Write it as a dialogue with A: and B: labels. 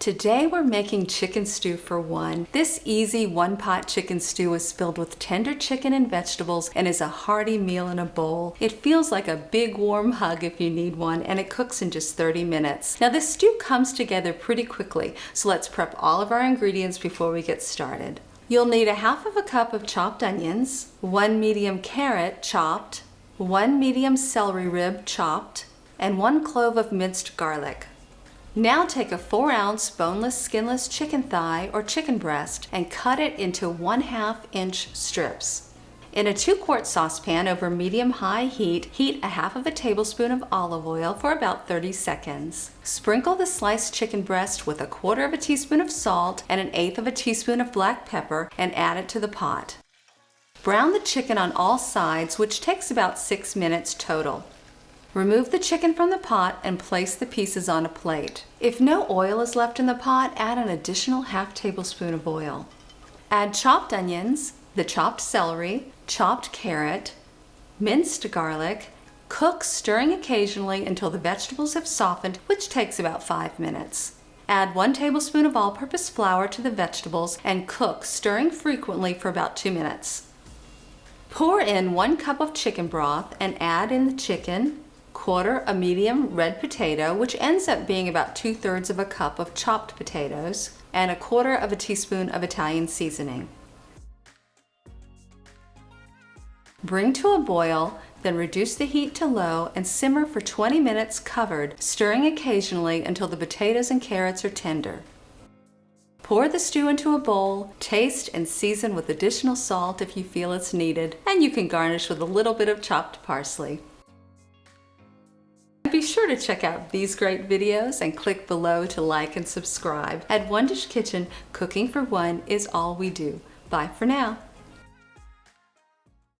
A: Today we're making chicken stew for one. This easy one-pot chicken stew is filled with tender chicken and vegetables and is a hearty meal in a bowl. It feels like a big warm hug if you need one, and it cooks in just 30 minutes. Now this stew comes together pretty quickly, so let's prep all of our ingredients before we get started. You'll need a half of a cup of chopped onions, 1 medium carrot chopped, 1 medium celery rib chopped, and 1 clove of minced garlic. Now take a 4-ounce boneless, skinless chicken thigh or chicken breast and cut it into 1/2-inch strips. In a 2-quart saucepan over medium-high heat, heat a half of a tablespoon of olive oil for about 30 seconds. Sprinkle the sliced chicken breast with 1/4 of a teaspoon of salt and 1/8 of a teaspoon of black pepper and add it to the pot. Brown the chicken on all sides, which takes about 6 minutes total. Remove the chicken from the pot and place the pieces on a plate. If no oil is left in the pot, add an additional 1/2 tablespoon of oil. Add chopped onions, the chopped celery, chopped carrot, minced garlic. Cook, stirring occasionally until the vegetables have softened, which takes about 5 minutes. Add 1 tablespoon of all-purpose flour to the vegetables and cook, stirring frequently for about 2 minutes. Pour in 1 cup of chicken broth and add in the chicken, 1/4 a medium red potato, which ends up being about 2/3 of a cup of chopped potatoes, and 1/4 of a teaspoon of Italian seasoning. Bring to a boil, then reduce the heat to low and simmer for 20 minutes covered, stirring occasionally until the potatoes and carrots are tender. Pour the stew into a bowl, taste and season with additional salt if you feel it's needed, and you can garnish with a little bit of chopped parsley. Be sure to check out these great videos and click below to like and subscribe. At One Dish Kitchen, cooking for one is all we do. Bye for now.